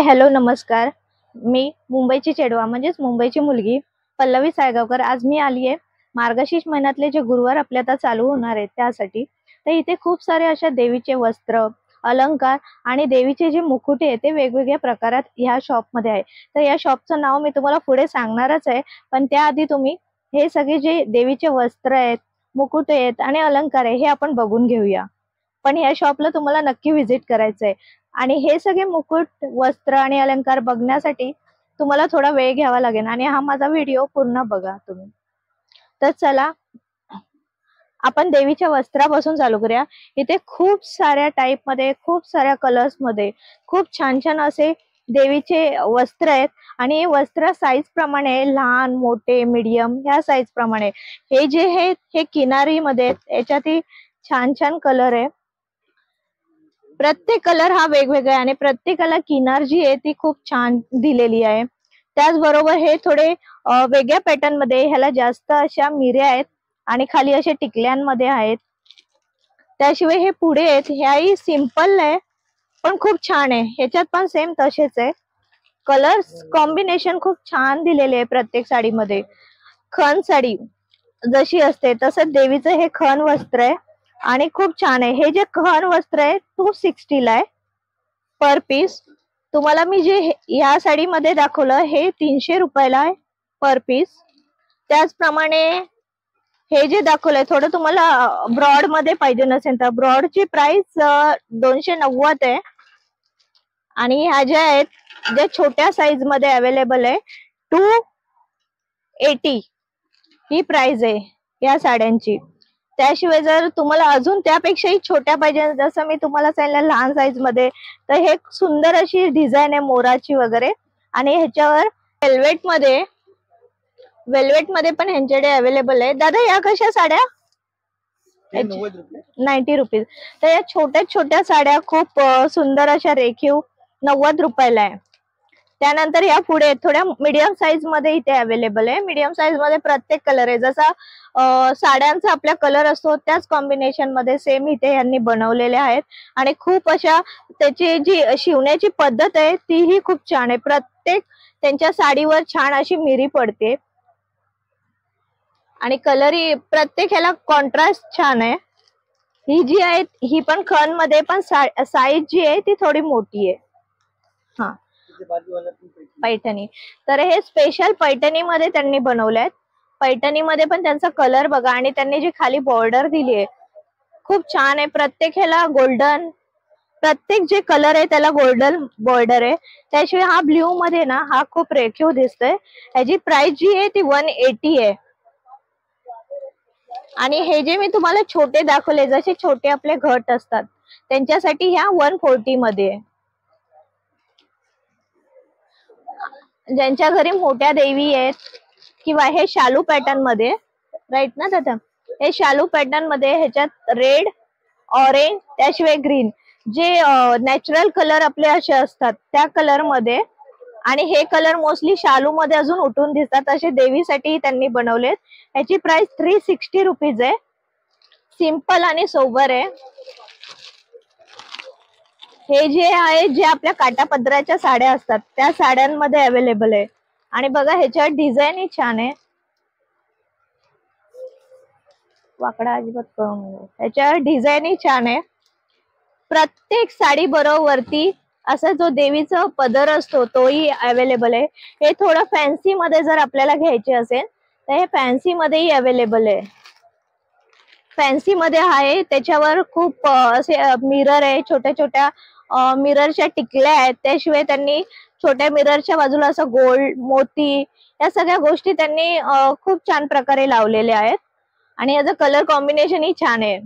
Hello नमस्कार. मी मुंबईची चेडवा म्हणजेच मुंबईची मुलगी पल्लवी साळगावकर. आज मी आली आहे मार्गशीर्ष महिन्यातले जे गुरुवार आपले आता चालू होणार आहेत त्यासाठी. तर इथे खूप सारे अशा देवीचे वस्त्र, अलंकार आणि देवीचे जे मुकुटे आहेत ते वेगवेगळ्या प्रकारात ह्या शॉपमध्ये आहे. तर या शॉपचं नाव मी तुम्हाला पुढे सांगणारच आहे, पण त्याआधी तुम्ही हे सगळे जे देवीचे वस्त्र आहेत, मुकुटे आहेत आणि अलंकार आहे हे आपण बघून घेऊया. पण या शॉपला तुम्हाला नक्की व्हिजिट करायचंय. आणि हे सगळे मुकुट, वस्त्र आणि अलंकार बघण्यासाठी तुम्हाला थोडा वेळ घ्यावा लागेल आणि हा माझा व्हिडिओ पूर्ण बघा तुम्ही. तर चला आपण देवीच्या वस्त्रापासून चालू करूया. इथे खूप साऱ्या टाइप मध्ये, खूप साऱ्या कलर्स मध्ये खूप छान छान असे देवीचे वस्त्र आहेत. आणि हे वस्त्र साईज प्रमाणे लहान, मोठे, मीडियम ह्या साईज प्रमाणे. हे जे हे किनारी मध्ये याच्यात छान छान कलर आहे. प्रत्येक कलर हा वेगवेगळा आहे आणि प्रत्येकाला किनार जी आहे ती खूप छान दिलेली आहे. त्याचबरोबर हे थोडे वेगळ्या पॅटर्न मध्ये, ह्याला जास्त अशा मिऱ्या आहेत आणि खाली अशा टिकल्यांमध्ये आहेत. त्याशिवाय हे पुढे आहेत, ह्याही सिंपल आहे पण खूप छान आहे. ह्याच्यात पण सेम तसेच आहे. कलर्स कॉम्बिनेशन खूप छान दिलेले आहे प्रत्येक साडीमध्ये. खण साडी जशी असते तसं देवीचं हे खण वस्त्र आहे आणि खूप छान आहे. हे जे खण वस्त्र आहे 260 ला आहे पर पीस. तुम्हाला मी जे या साडीमध्ये दाखवलं हे 300 रुपयाला आहे पर पीस. त्याचप्रमाणे हे जे दाखवलंय थोडं तुम्हाला ब्रॉड मध्ये पाहिजे नसेल तर ब्रॉडची प्राइस 290 आहे. आणि ह्या ज्या आहेत ज्या छोट्या साईज मध्ये अवेलेबल आहे 280 ही प्राइस आहे या साड्यांची. त्याशिवाय जर तुम्हाला अजून त्यापेक्षाही छोट्या पाहिजे, जसं मी तुम्हाला सांगितलं लहान साईज मध्ये, तर हे सुंदर अशी डिझाईन आहे मोराची वगैरे. आणि ह्याच्यावर वेल्वेट मध्ये पण ह्यांच्याकडे अवेलेबल आहे. दादा या कशा साड्या? 90 रुपीज. तर या छोट्या छोट्या साड्या खूप सुंदर अशा रेखीव 90 रुपयाला आहे. त्यानंतर या पुढे थोड्या मीडियम साईज मध्ये इथे अवेलेबल आहे. मीडियम साईज मध्ये प्रत्येक कलर आहे, जसा साड्यांचा आपला कलर असतो त्याच कॉम्बिनेशन मध्ये सेम इथे यांनी बनवलेले आहेत. आणि खूप अशा त्याची जी शिवण्याची पद्धत आहे तीही खूप छान आहे. प्रत्येक त्यांच्या साडीवर छान अशी मिरी पडते आणि कलरही प्रत्येक ह्याला कॉन्ट्रास्ट छान आहे. ही जी आहे ही पण खण मध्ये, पण साईज जी आहे ती थोडी मोठी आहे. हा, पैठणी. तर हे स्पेशल पैठणी मध्ये त्यांनी बनवलंय. पैठणी मध्ये पण त्यांचा कलर बघा आणि त्यांनी जी खाली बॉर्डर दिली आहे खूप छान आहे. प्रत्येक ह्याला गोल्डन, प्रत्येक जे कलर आहे त्याला गोल्डन बॉर्डर आहे. त्याशिवाय हा ब्ल्यू मध्ये ना हा खूप रेखीव दिसतोय. ह्याची प्राइस जी आहे ती 180 आहे. आणि हे जे मी तुम्हाला छोटे दाखवले, जसे छोटे आपले घट असतात त्यांच्यासाठी ह्या 140 मध्ये आहे. ज्यांच्या घरी मोठ्या देवी आहेत किंवा हे शालू पॅटर्न मध्ये, राईट ना दादा, हे शालू पॅटर्न मध्ये ह्याच्यात रेड, ऑरेंज, त्याशिवाय ग्रीन जे नॅचरल कलर आपले असे असतात त्या कलर मध्ये. आणि हे कलर मोस्टली शालू मध्ये अजून उठून दिसतात असे देवीसाठी त्यांनी बनवलेत. ह्याची प्राइस 360 रुपीज आहे. सिंपल आणि सोबर आहे. हे जे आहे जे आपल्या काटापदराच्या साड्या असतात त्या साड्यांमध्ये अवेलेबल आहे. आणि बघा ह्याच्यावर डिझाईनही छान आहे. वाकडा अजिबात करू नको. ह्याच्यावर डिझाईनही छान आहे. प्रत्येक साडी बरोबरती असा जो देवीचा पदर असतो तोही अवेलेबल आहे. हे थोडं फॅन्सी मध्ये जर आपल्याला घ्यायचे असेल तर हे फॅन्सी मध्येही अवेलेबल आहे. फॅन्सी मध्ये आहे, त्याच्यावर खूप असे मिरर आहे, छोट्या छोट्या मिररच्या टिकल्या आहेत. त्याशिवाय त्यांनी छोट्या मिररच्या बाजूला असं गोल्ड, मोती या सगळ्या गोष्टी त्यांनी खूप छान प्रकारे लावलेल्या आहेत. आणि याचं कलर कॉम्बिनेशन ही छान आहे.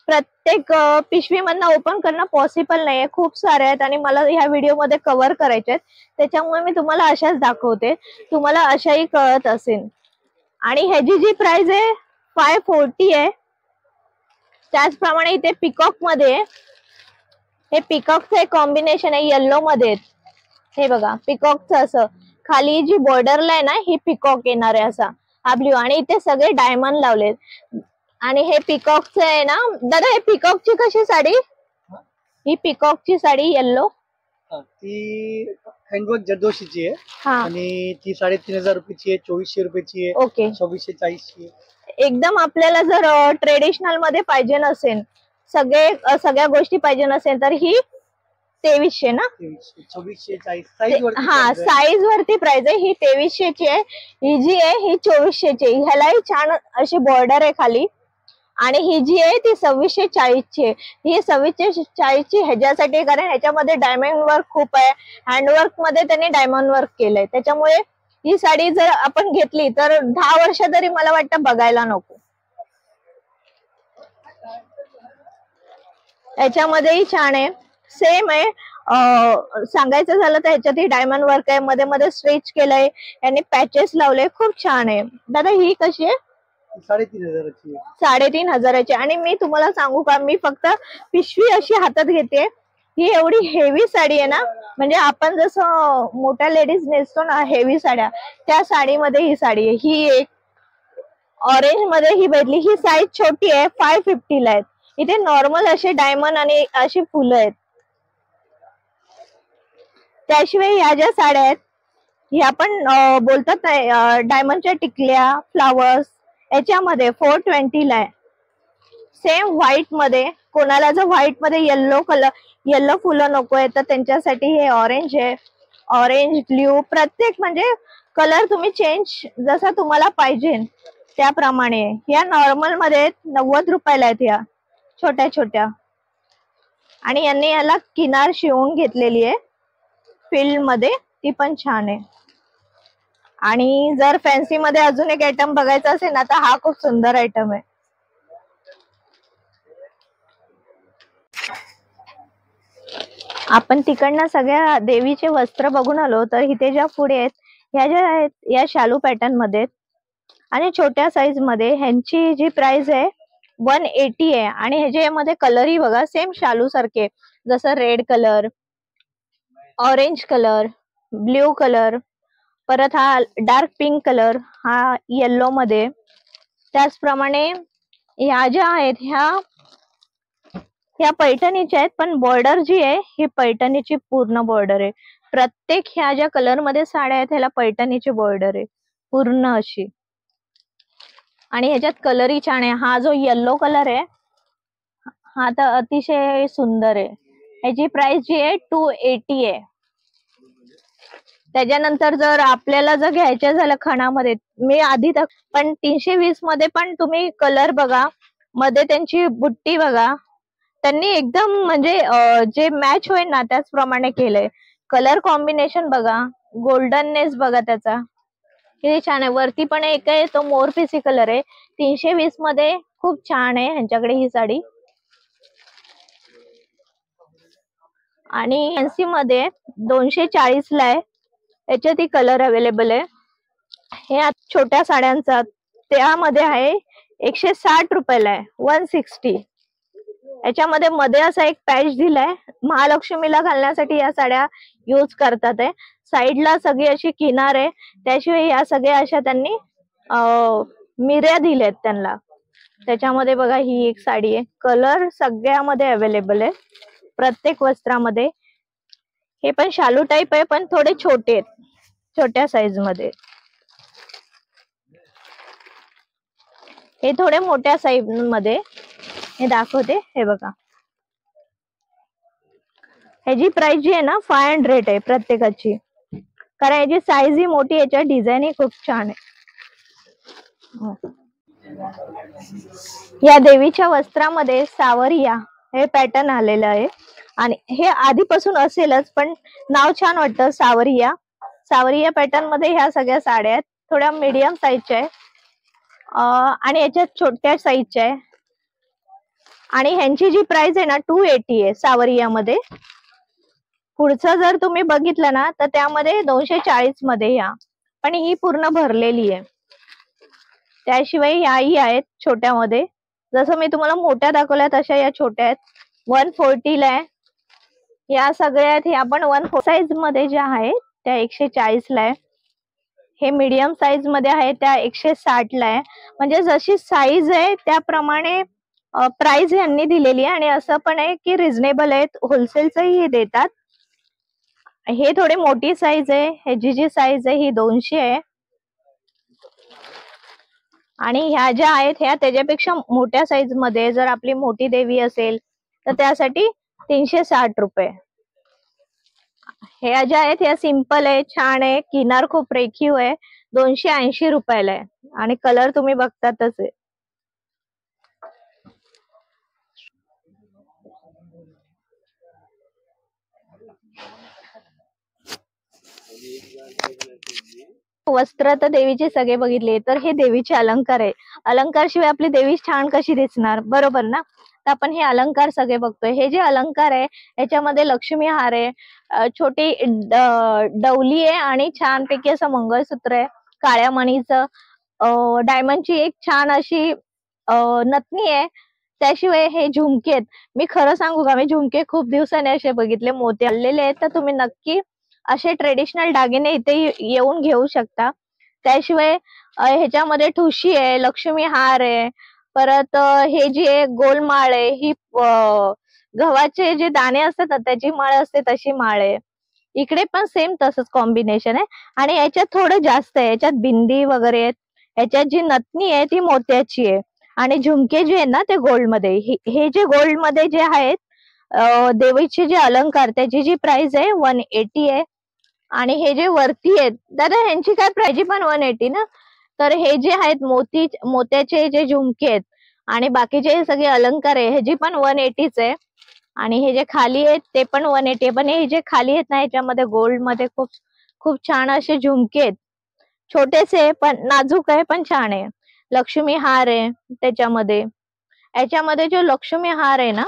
प्रत्येक पिशवीमधनं ओपन करणं पॉसिबल नाहीये, खूप सारे आहेत आणि मला ह्या व्हिडिओ मध्ये कव्हर करायचे आहेत, त्याच्यामुळे मी तुम्हाला अशाच दाखवते, तुम्हाला अशाही कळत असेल. आणि ह्याची जी प्राइस आहे 540 आहे. त्याचप्रमाणे इथे पिकॉक मध्ये, हे पिकॉकचं एक कॉम्बिनेशन आहे येल्लो मध्ये. हे बघा पिकॉकचं असं खाली जी बॉर्डरला आहे ना ही पिकॉक येणार आहे असा हा ब्ल्यू. आणि इथे सगळे डायमंड लावलेत. आणि हे पिकॉकचं आहे ना दादा, हे पिकॉकची कशी साडी? ही पिकॉकची साडी येल्लो हँडवर्क जरदोशीची आहे हा आणि ती 3,500 रुपयाची आहे, 2,400 रुपयाची आहे, ओके 2,440 ची. एकदम आपल्याला जर ट्रेडिशनल मध्ये पाहिजे नसेल सगळ्या गोष्टी पाहिजे नसेल तर ही 2300 ना 2,440 साईज वरती हा साईज वरती प्राइस आहे ही 2300 ची आहे ही जी आहे ही 2400 ची ह्यालाही छान अशी बॉर्डर आहे खाली आणि ही जी आहे ती 2640 ची आहे ही 2640 ची ह्याच्यासाठी कारण ह्याच्यामध्ये डायमंड वर्क खूप आहे हँडवर्क मध्ये त्यांनी डायमंड वर्क केलंय त्याच्यामुळे ही साडी जर आपण घेतली तर 10 वर्ष तरी मला वाटतं बघायला नको याच्यामध्येही छान आहे सेम आहे सांगायचं झालं तर ह्याच्यातही डायमंड वर्क आहे मध्ये मध्ये स्ट्रेच केलंय यांनी पॅचेस लावले खूप छान आहे दादा ही कशी आहे 3,500ची 3,500ची आणि मी तुम्हाला सांगू का मी फक्त पिशवी अशी हातात घेते ही एवढी हेवी साडी आहे ना म्हणजे आपण जसं मोठ्या लेडीज नेसतो ना हेवी साड्या त्या साडीमध्ये ही साडी आहे ही एक ऑरेंज मध्ये ही भेटली ही साईज छोटी आहे 550 ला आहे इथे नॉर्मल असे डायमंड आणि अशी फुलं आहेत त्याशिवाय ह्या ज्या साड्या आहेत ह्या पण बोलतात डायमंडच्या टिकल्या फ्लावर्स याच्यामध्ये 420 ला आहे सेम व्हाईट मध्ये कोणाला जर व्हाईट मध्ये येल्लो फुलं नको आहे तर त्यांच्यासाठी हे ऑरेंज आहे ऑरेंज ब्ल्यू प्रत्येक म्हणजे कलर तुम्ही चेंज जसा तुम्हाला पाहिजे त्याप्रमाणे या नॉर्मल मध्ये 90 रुपयाला आहेत ह्या छोट्या छोट्या आणि यांनी याला किनार शिवून घेतलेली आहे फील्ड मध्ये ती पण छान आहे आणि जर फॅन्सी मध्ये अजून एक आयटम बघायचा असेल ना तर हा खूप सुंदर आयटम आहे आपण तिकडनं सगळ्या देवीचे वस्त्र बघून आलो तर इथे ज्या पुढे आहेत ह्या ज्या आहेत या शालू पॅटर्न मध्ये आणि छोट्या साईज मध्ये ह्यांची जी प्राइस आहे 180 आहे आणि ह्याच्यामध्ये कलरही बघा सेम शालू सारखे जसं red colour orange colour blue colour परत हा डार्क पिंक कलर हा येल्लो मध्ये त्याचप्रमाणे ह्या ज्या आहेत ह्या पैठणीच्या आहेत पण बॉर्डर जी आहे ही पैठणीची पूर्ण बॉर्डर आहे प्रत्येक ह्या ज्या कलर मध्ये साड्या आहेत ह्याला पैठणीची बॉर्डर आहे पूर्ण अशी आणि ह्याच्यात कलरही छान आहे हा जो येल्लो कलर आहे हा तर अतिशय सुंदर आहे ह्याची प्राइस जी आहे 280 आहे त्याच्यानंतर जर आपल्याला जर घ्यायच्या झालं खणामध्ये मी आधी तर पण 320 मध्ये पण तुम्ही कलर बघा मध्ये त्यांची बुट्टी बघा त्यांनी एकदम म्हणजे जे मॅच होईल ना त्याचप्रमाणे केलंय कलर कॉम्बिनेशन बघा गोल्डननेस बघा त्याचा किती छान आहे वरती पण एक आहे तो मोरपिसी कलर आहे 320 मध्ये खूप छान आहे ह्यांच्याकडे ही साडी आणि फॅन्सी मध्ये 240 ला आहे याच्यात ही कलर अवेलेबल आहे हे छोट्या साड्यांचा त्यामध्ये आहे 160 रुपयाला आहे 160 याच्यामध्ये मध्ये असा एक पॅच दिलाय महालक्ष्मीला घालण्यासाठी या साड्या यूज करतात आहे साईडला सगळी अशी किनार आहे त्याशिवाय या सगळ्या अशा त्यांनी मिऱ्या दिल्यात त्यांना त्याच्यामध्ये बघा ही एक साडी आहे कलर सगळ्यामध्ये अवेलेबल आहे प्रत्येक वस्त्रामध्ये हे पण शालू टाईप आहे पण थोडे छोटे आहेत छोट्या साईज मध्ये हे थोडे मोठ्या साईज मध्ये हे दाखवते हे बघा ह्याची प्राइस जी आहे ना 500 आहे प्रत्येकाची कारण याची साईज ही मोठी याच्या डिझाईन ही खूप छान आहे या देवीच्या वस्त्रामध्ये सावरिया हे पॅटर्न आलेलं आहे आणि हे आधीपासून असेलच पण नाव छान वाटतं सावरिया पॅटर्न मध्ये ह्या सगळ्या साड्या आहेत थोड्या मीडियम साईजच्या आहे आणि याच्यात छोट्या साईजच्या आहे आणि ह्यांची जी प्राइस आहे ना 280 आहे सावरियामध्ये पुढचं जर तुम्ही बघितलं ना तर त्यामध्ये 240 मध्ये ह्या पण ही पूर्ण भरलेली आहे त्याशिवाय ह्याही आहेत छोट्यामध्ये जसं मी तुम्हाला मोठ्या दाखवल्या तशा या छोट्या आहेत 140 ला आहे या सगळ्या आहेत ह्या पण 140 साईज मध्ये ज्या आहेत त्या 140 ला आहे हे मीडियम साईज मध्ये आहे त्या 160 ला आहे म्हणजे जशी साईज आहे त्याप्रमाणे प्राइस यांनी दिलेली आहे आणि असं पण आहे की रिझनेबल आहेत होलसेलचंही हे देतात हे थोडी मोठी साईज आहे, ह्याची जी साईज आहे ही 200 आहे आणि ह्या ज्या आहेत ह्या त्याच्यापेक्षा मोठ्या साईज मध्ये जर आपली मोठी देवी असेल तर त्यासाठी 360 रुपये. ह्या ज्या आहेत ह्या सिंपल आहे, छान आहे, किनार खूप रेखीव आहे, 280 रुपयाला आहे आणि कलर तुम्ही बघतातच आहे. वस्त्र तर देवीचे सगळे बघितले, तर हे देवीचे अलंकार आहे. अलंकार शिवाय आपली देवी छान कशी दिसणार, बरोबर ना? तर आपण हे अलंकार सगळे बघतोय. हे जे अलंकार आहे याच्यामध्ये लक्ष्मी हार आहे, छोटी डवली आहे आणि छानपैकी असं मंगळसूत्र आहे काळ्या मणीचं, डायमंडची एक छान अशी नथनी आहे. त्याशिवाय हे झुमके आहेत. मी खरं सांगू का, मी झुमके खूप दिवसांनी असे बघितले, मोती आलेले आहेत. तर तुम्ही नक्की असे ट्रेडिशनल दागिने इथे येऊन घेऊ शकता. त्याशिवाय ह्याच्यामध्ये ठुशी आहे, लक्ष्मी हार आहे, परत हे जी आहे गोलमाळ आहे, ही गव्हाचे जे दाणे असतात ना त्याची माळ असते तशी माळ आहे. इकडे पण सेम तसंच कॉम्बिनेशन आहे आणि याच्यात थोडं जास्त आहे, याच्यात बिंदी वगैरे आहेत. याच्यात जी नथनी आहे ती मोत्याची आहे आणि झुमके जे आहे ना ते गोल्ड मध्ये. हे जे गोल्ड मध्ये जे आहेत देवीचे जे अलंकार त्याची जी प्राइस आहे 180 आहे आणि हे जे वरती आहेत दादा ह्यांची काय प्राइस पण 180 ना. तर हे जे आहेत मोत्याचे जे झुमके आहेत आणि बाकीचे सगळे अलंकार आहे ह्याची पण 180च आहे आणि हे जे खाली आहेत ते पण 180 आहे. पण हे जे खाली आहेत ना ह्याच्यामध्ये गोल्ड मध्ये खूप खूप छान असे झुमके आहेत, छोटेसे पण नाजूक आहे पण छान आहे. लक्ष्मी हार आहे त्याच्यामध्ये. याच्यामध्ये जो लक्ष्मी हार आहे ना,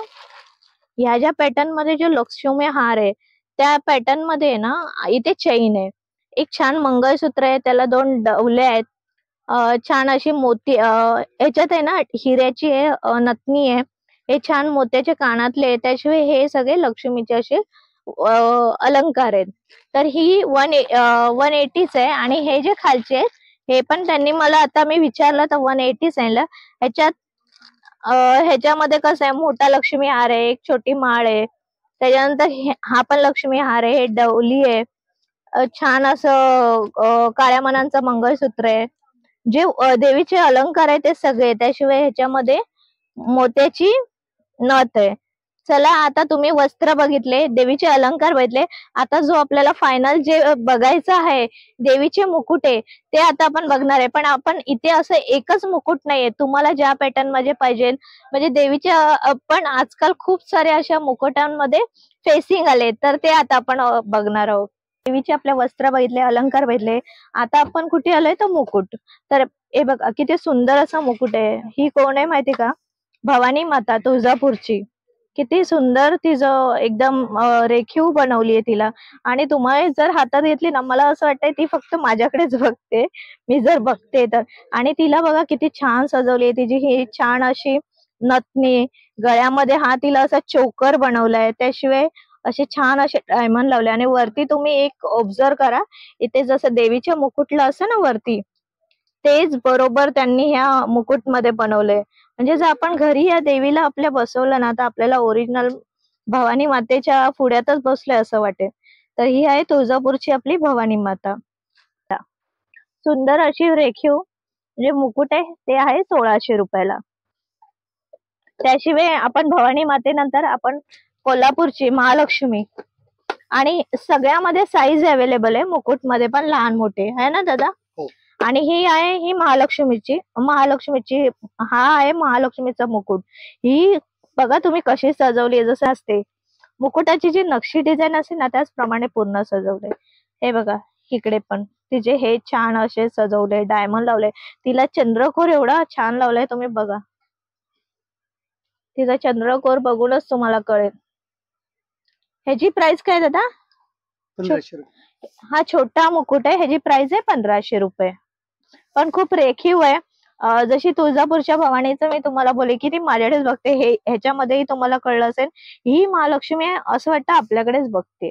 ह्या ज्या पॅटर्न मध्ये जो लक्ष्मी हार आहे त्या पॅटर्न मध्ये ना इथे चैन आहे, एक छान मंगळसूत्र आहे, त्याला 2 डवले आहेत, छान अशी मोती याच्यात आहे ना हिऱ्याची आहे, नथनी आहे, हे छान मोत्याचे कानातले. त्याशिवाय हे सगळे लक्ष्मीचे असे अलंकार आहेत. तर ही 180च आहे आणि हे जे खालचे आहेत हे पण त्यांनी मला आता मी विचारलं तर 180 सांगितलं. ह्याच्यात ह्याच्यामध्ये कसं आहे, मोठा लक्ष्मी हार आहे, एक छोटी माळ आहे, त्याच्यानंतर हा पण लक्ष्मी हार आहे, हे डवली आहे, छान असं काळ्या मण्यांचं मंगळसूत्र आहे. जे देवीचे अलंकार आहे ते सगळे. त्याशिवाय ह्याच्यामध्ये मोत्याची नथ आहे. चला आता तुम्ही वस्त्र बघितले, देवीचे अलंकार बघितले, आता जो आपल्याला फायनल जे बघायचं आहे देवीचे मुकुटे ते आता आपण बघणार आहे. पण आपण इथे असं एकच मुकुट नाहीये, तुम्हाला ज्या पॅटर्न मध्ये पाहिजे म्हणजे देवीच्या पण आजकाल खूप सारे अशा मुकुटांमध्ये फेसिंग आले, तर ते आता आपण बघणार आहोत. देवीचे आपले वस्त्र बघितले, अलंकार बघितले, आता आपण कुठे आलोय तर मुकुट. तर हे बघा किती सुंदर असा मुकुट आहे. ही कोण आहे माहिती का, भवानी माता तुळजापूरची. किती सुंदर तिचं एकदम रेखीव बनवली आहे तिला. आणि तुम्हाला जर हातात घेतली ना, मला असं वाटतंय ती फक्त माझ्याकडेच बघते, मी जर बघते तर. आणि तिला बघा किती छान सजवली आहे, तिची ही छान अशी नथनी, गळ्यामध्ये हा तिला असा चोकर बनवलाय, त्याशिवाय असे छान असे डायमंड लावले आणि वरती तुम्ही एक ऑब्झर्व करा, इथे जसं देवीच्या मुकुटला असं ना वरती, तेच बरोबर त्यांनी ह्या मुकुट मध्ये बनवलंय. म्हणजे जर आपण घरी या देवीला आपल्या बसवलं ना तर आपल्याला ओरिजिनल भवानी मातेच्या पुढ्यातच बसलोय असं वाटेल. तर ही आहे तुळजापूरची आपली भवानी माता. सुंदर अशी रेखीव जे मुकुट आहे ते आहे 1600 रुपयाला. त्याशिवाय आपण भवानी मातेनंतर आपण कोल्हापूरची महालक्ष्मी, आणि सगळ्यामध्ये साईज अवेलेबल आहे मुकुट मध्ये पण, लहान मोठे आहे ना दादा. हो. आणि ही आहे ही महालक्ष्मीची हा आहे महालक्ष्मीचा मुकुट. ही बघा तुम्ही कशी सजवली, जसं असते मुकुटाची जी नक्षी डिझाईन असते ना त्याचप्रमाणे पूर्ण सजवले. हे बघा इकडे पण तिचे हे छान असे सजवले, डायमंड लावले, तिला चंद्रकोर एवढा छान लावलाय, तुम्ही बघा तिचा चंद्रकोर बघूनच तुम्हाला कळेल. ह्याची प्राइस काय दादा? 1500 रुपये. हा छोटा मुकुट आहे, ह्याची प्राइस आहे 1500 रुपये. पण खूप रेखीव आहे. जशी तुळजापूरच्या भवानीचं मी तुम्हाला बोलले की ती माझ्याकडेच बघते, हे ह्याच्यामध्येही तुम्हाला कळलं असेल ही महालक्ष्मी आहे असं वाटतं आपल्याकडेच बघते.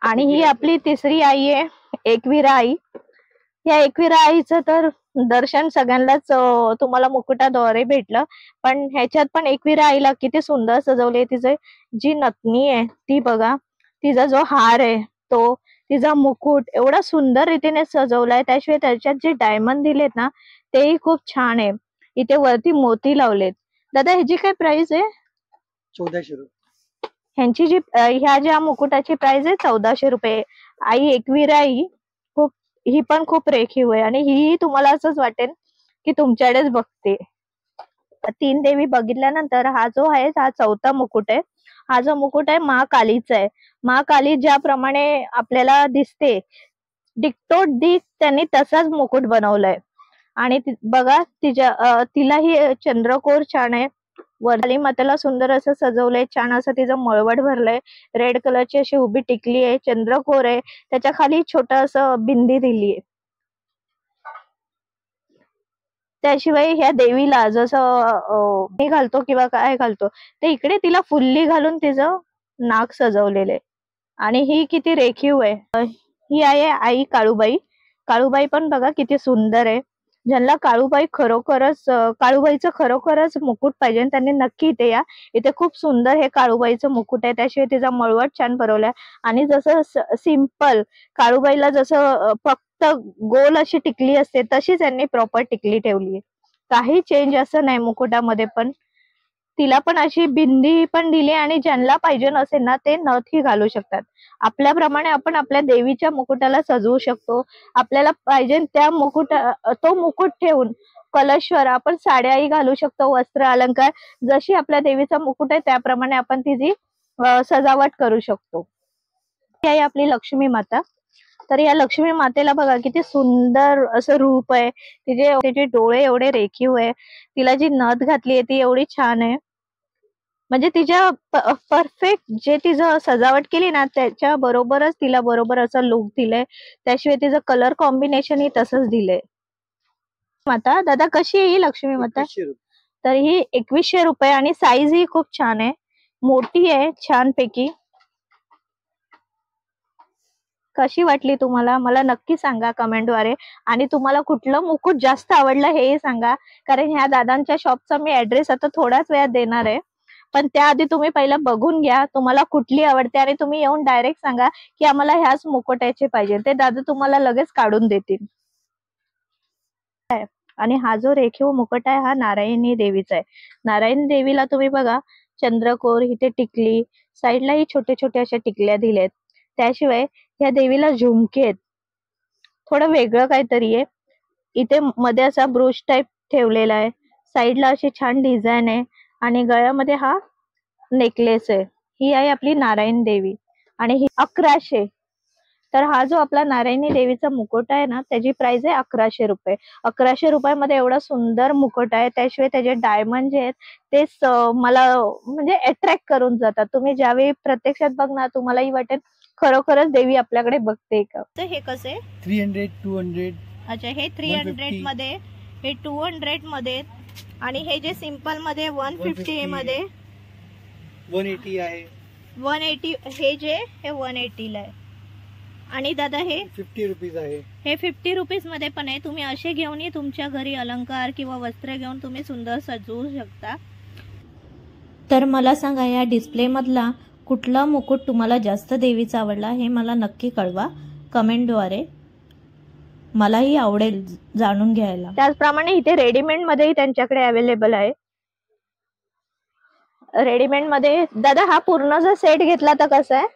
आणि ही आपली तिसरी आई आहे एकविरा आई. या एकविरा आईचं तर दर्शन सगळ्यांनाच तुम्हाला मुकुटाद्वारे भेटलं, पण ह्याच्यात पण एकविरा आईला किती सुंदर सजवले. तिचे जी नथनी आहे ती बघा, तिचा जो हार आहे तो, तिचा मुकुट एवढा सुंदर रीतीने सजवलाय. त्याशिवाय त्याच्यात जे डायमंड दिलेत ना तेही खूप छान आहे. इथे वरती मोती लावलेत. दादा ह्याची काय प्राइस आहे? 1400 रुपये. ह्यांची जी ह्या ज्या मुकुटाची प्राइस आहे 1400 रुपये. आई एकविरा आई खूप, ही पण खूप रेखीव आहे आणि ही तुम्हाला असंच वाटेल की तुमच्याकडेच बघते. 3 देवी बघितल्यानंतर हा जो आहे हा 4था मुकुट आहे. हा जो मुकुट आहे महाकालीचा आहे. महाकाली ज्याप्रमाणे आपल्याला दिसते डिक्टो त्यांनी तसाच मुकुट बनवलाय. आणि बघा तिलाही चंद्रकोर छान आहे. वरली मातेला सुंदर असं सजवलंय, छान असं तिचं मळवट भरलंय. रेड कलरची अशी उभी टिकली आहे, चंद्रकोर आहे, त्याच्या खाली छोट असं बिंदी दिलीये. त्याशिवाय ह्या देवीला जसं मी घालतो किंवा काय घालतो ते इकडे तिला फुल्ली घालून तिचं नाक सजवलेलं आहे. आणि ही किती रेखीव आहे. ही आहे आई काळूबाई. काळूबाई पण बघा किती सुंदर आहे. ज्यांना काळूबाईचं खरोखरच मुकुट पाहिजे त्यांनी नक्की इथे या. इथे खूप सुंदर हे काळूबाईचं मुकुट आहे. त्याशिवाय तिचा मळवट छान भरवलाय. आणि जसं सिंपल काळूबाईला जसं फक्त गोल अशी टिकली असते तशीच यांनी प्रॉपर टिकली ठेवली. काही चेंज असं नाही मुकुटामध्ये. पण तिला पण अशी बिंदी पण दिली आणि ज्यांना पाहिजे नसेल ना ते नथही घालू शकतात. आपल्याप्रमाणे आपण आपल्या देवीच्या मुकुटाला सजवू शकतो. आपल्याला पाहिजे त्या तो मुकुट ठेवून कलशवर आपण साड्याही घालू शकतो, वस्त्र अलंकार. जशी आपल्या देवीचा मुकुट आहे त्याप्रमाणे आपण तिची सजावट करू शकतो. ही आहे आपली लक्ष्मी माता. तर या लक्ष्मी मातेला बघा किती सुंदर असं रूप आहे. तिचे डोळे एवढे रेखीव आहे. तिला जी नथ घातली आहे ती एवढी छान आहे. म्हणजे तिच्या परफेक्ट जे तिचं सजावट केली ना त्याच्या बरोबरच तिला बरोबर असं लुक दिलंय. त्याशिवाय तिचं कलर कॉम्बिनेशन ही तसंच दिलंय. माता दादा कशी आहे ही लक्ष्मी माता? 2100 रुपये. तर ही 2100 रुपये आणि साईज ही खूप छान आहे, मोठी आहे छान पैकी. कशी वाटली तुम्हाला मला नक्की सांगा कमेंटद्वारे. आणि तुम्हाला कुठलं मुकुट जास्त आवडलं हेही सांगा, कारण ह्या दादांच्या शॉपचा मी ऍड्रेस आता थोड्याच वेळात देणार आहे. पण त्याआधी तुम्ही पहिला बघून घ्या तुम्हाला कुठली आवडते आणि तुम्ही येऊन डायरेक्ट सांगा की आम्हाला ह्याच मुकुटाचे पाहिजे. ते दादा तुम्हाला लगेच काढून देतील. आणि हा जो रेखीव मुकुट आहे हा नारायणी देवीचा आहे. नारायणी देवीला तुम्ही बघा चंद्रकोर, इथे टिकली, साईडलाही छोटे छोटे अशा टिकल्या दिल्यात. त्याशिवाय या देवीला झुमके आहेत, थोडं वेगळं काहीतरी आहे. इथे मध्ये असा ब्रूच टाइप ठेवलेला आहे, साईडला अशी छान डिझाईन आहे आणि गळ्यामध्ये हा नेकलेस आहे. ही आहे आपली नारायण देवी आणि ही 1100. तर हा जो आपला नारायणी देवीचा मुकुट आहे ना त्याची प्राइस आहे 1100 रुपये. 1100 रुपयामध्ये एवढा सुंदर मुकुट आहे. त्याशिवाय त्याचे डायमंड जे आहेत ते मला म्हणजे अट्रॅक्ट करून जातात. तुम्ही ज्यावेळी प्रत्यक्षात बघणार तुम्हालाही वाटेल खरोखरच देवी आपल्याकडे बघते का. तर हे कसे 300, 200. अच्छा हे 300 मध्ये, हे 200 मध्ये आणि हे जे सिंपल मध्ये 150 मध्ये, 180 आहे, 180 हे जे हे 180 ला आहे. आणि दादा हे 50 रुपीज आहे. हे 50 रुपीज मध्ये पण आहे. तुम्ही असे घेऊनही तुमच्या घरी अलंकार किंवा वस्त्र घेऊन तुम्ही सुंदर सजवू शकता. तर मला सांगा या डिस्प्ले मधला कुठला मुकुट तुम्हाला जास्त देवीचा आवडला हे मला नक्की कळवा कमेंटद्वारे. मलाही आवडेल जाणून घ्यायला. त्याचप्रमाणे इथे रेडीमेड मध्येही त्यांच्याकडे अवेलेबल आहे. रेडीमेड मध्ये दादा हा पूर्ण जर सेट घेतला तर कसं आहे?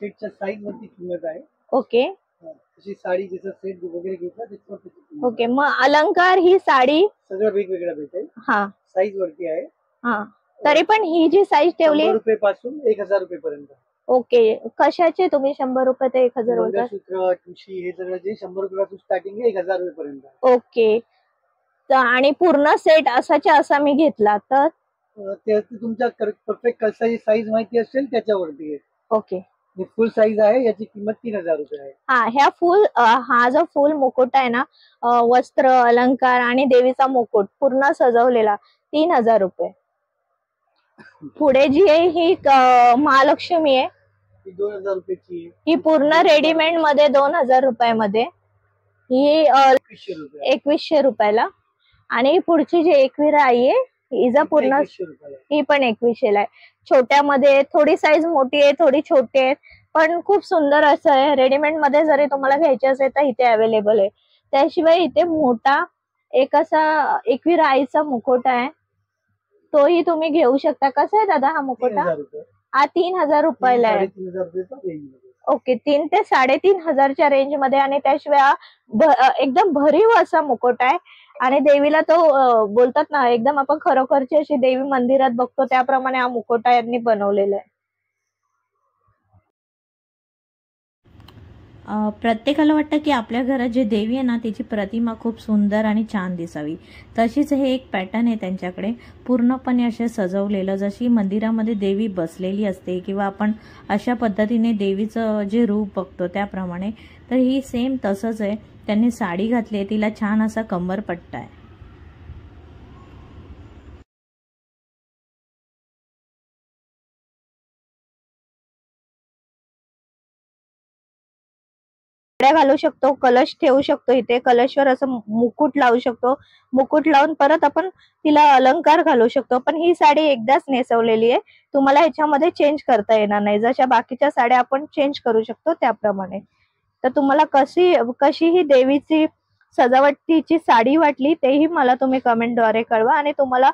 सेटच्या साईज वरती किंमत आहे. ओके. तशी साडी जसं सेट वगैरे घेतला त्याच्यावर. ओके. मग अलंकार ही साडी सगळं वेगवेगळं भेटेल. हा साईज वरती आहे. हा तरी पण ही जी साईज ठेवली 100 रुपये पासून 1000 रुपये पर्यंत. ओके. कशाचे तुम्ही 100 रुपये ते 1000 रुपये? मंगळसूत्र, ठुशी हे सगळं जे 100 रुपये पासून स्टार्टिंग आहे 1000 रुपये पर्यंत. ओके. आणि पूर्ण सेट असाच्या असा मी घेतला तर ते तुमच्या परफेक्ट कशाची साईज माहिती असेल त्याच्यावरती आहे. ओके. फुल साईज आहे याची किंमत 3000 रुपये आहे. हा ह्या हा जो फुल मुकुट आहे ना वस्त्र अलंकार आणि देवीचा मुकुट पूर्ण सजवलेला 3000 रुपये. पुढे जी आहे ही महालक्ष्मी आहे, ही 2000 रुपयाची आहे. ही पूर्ण रेडीमेड मध्ये 2000 रुपयामध्ये. ही 2100 रुपये. 2100 रुपयाला. आणि पुढची जी एकविरा आई आहे हिचा पूर्ण 2100 रुपयाला. ही पण 2100 ला आहे. छोट्यामध्ये थोडी साईज मोठी आहे, थोडी छोटी आहे, पण खूप सुंदर असं आहे. रेडीमेड मध्ये जरी तुम्हाला घ्यायचे असेल तर इथे अवेलेबल आहे. त्याशिवाय इथे मोठा एक असा एकविरा आईचा मुखवटा आहे, तोही तुम्ही घेऊ शकता. कसा आहे दादा हा मुखवटा? 3000 रुपये. हा 3000 रुपयाला आहे. 3500 रुपयाचा range मध्ये. ओके, 3 ते 3500च्या रेंज मध्ये. आणि त्याशिवाय एकदम भरीव असा मुकुट आहे. आणि देवीला तो बोलतात ना, एकदम आपण खरोखरची अशी देवी मंदिरात बघतो त्याप्रमाणे हा मुकुटा यांनी बनवलेला आहे. प्रत्येकाला वाटतं की आपल्या घरात जे देवी आहे ना तिची प्रतिमा खूप सुंदर आणि छान दिसावी. तशीच हे एक पॅटर्न आहे त्यांच्याकडे, पूर्णपणे असे सजवलेलं, जशी मंदिरामध्ये देवी बसलेली असते किंवा आपण अशा पद्धतीने देवीचं जे रूप बघतो त्याप्रमाणे. तर ही सेम तसंच आहे. त्यांनी साडी घातली आहे, तिला छान असा कंबरपट्टा आहे. साड्या घालू शकतो, कलश ठेवू शकतो, इथे कलशवर असं मुकुट लावू शकतो. मुकुट लावून परत आपण तिला अलंकार घालू शकतो. पण ही साडी एकदाच नेसवलेली आहे, तुम्हाला ह्याच्यामध्ये चेंज करता येणार नाही. जशा बाकीच्या साड्या आपण चेंज करू शकतो त्याप्रमाणे. तर तुम्हाला कशी ही देवीची सजावटीची साडी वाटली तेही मला तुम्ही कमेंटद्वारे कळवा. आणि तुम्हाला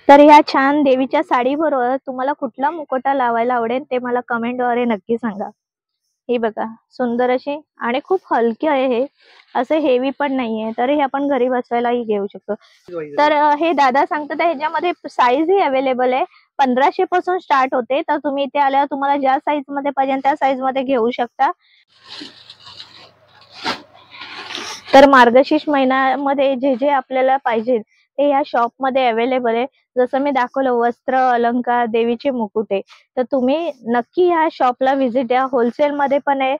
तर ह्या छान देवीच्या साडीबरोबर तुम्हाला कुठला मुखवटा लावायला आवडेल ते मला कमेंटद्वारे नक्की सांगा. ही बघा सुंदर अशी, आणि खूप हलकी आहे, हे असं हेवी पण नाहीये, तर हे आपण घरी बसवायलाही घेऊ शकतो. तर हे दादा सांगतात ह्याच्यामध्ये साईज ही अवेलेबल आहे. 1500 पासून स्टार्ट होते. तर तुम्ही इथे आल्यावर तुम्हाला ज्या साईज मध्ये पाहिजे त्या साईज मध्ये घेऊ शकता. तर मार्गशीर्ष महिन्यामध्ये जे जे आपल्याला पाहिजे ते या शॉप मध्ये अवेलेबल आहे. जसं मी दाखवलं, वस्त्र, अलंकार, देवीचे मुकुटे. तर तुम्ही नक्की ह्या शॉपला व्हिजिट द्या. होलसेल मध्ये पण आहे,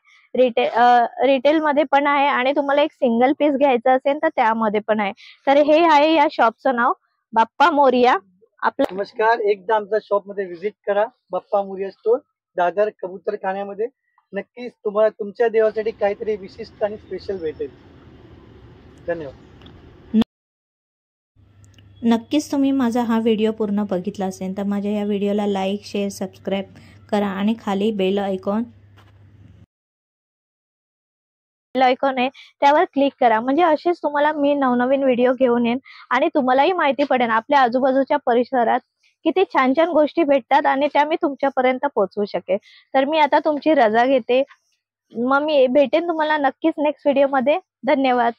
रिटेल मध्ये पण आहे, आणि तुम्हाला एक सिंगल पीस घ्यायचं असेल तर त्यामध्ये पण आहे. तर हे आहे या शॉपचं नाव, बाप्पा मोरया. आपला नमस्कार, एकदा आमच्या शॉप मध्ये व्हिजिट करा. बाप्पा मोरया स्टोर, दादर कबूतरखान्यामध्ये. नक्कीच तुम्हाला तुमच्या देवासाठी काहीतरी विशिष्ट आणि स्पेशल भेटेल. धन्यवाद. नक्कीच तुम्ही माझा हा व्हिडिओ पूर्ण बघितला असेल तर माझ्या या व्हिडिओला लाईक, शेअर, सबस्क्राईब करा आणि खाली बेल आयकॉन आहे त्यावर क्लिक करा. म्हणजे असेच तुम्हाला मी नवनवीन व्हिडिओ घेऊन येईन आणि तुम्हालाही माहिती पडेल आपल्या आजूबाजूच्या परिसरात किती छान छान गोष्टी भेटतात आणि त्या मी तुमच्यापर्यंत पोहोचवू शकेल. तर मी आता तुमची रजा घेते. मग मी भेटेन तुम्हाला नक्कीच नेक्स्ट व्हिडिओ मध्ये. धन्यवाद.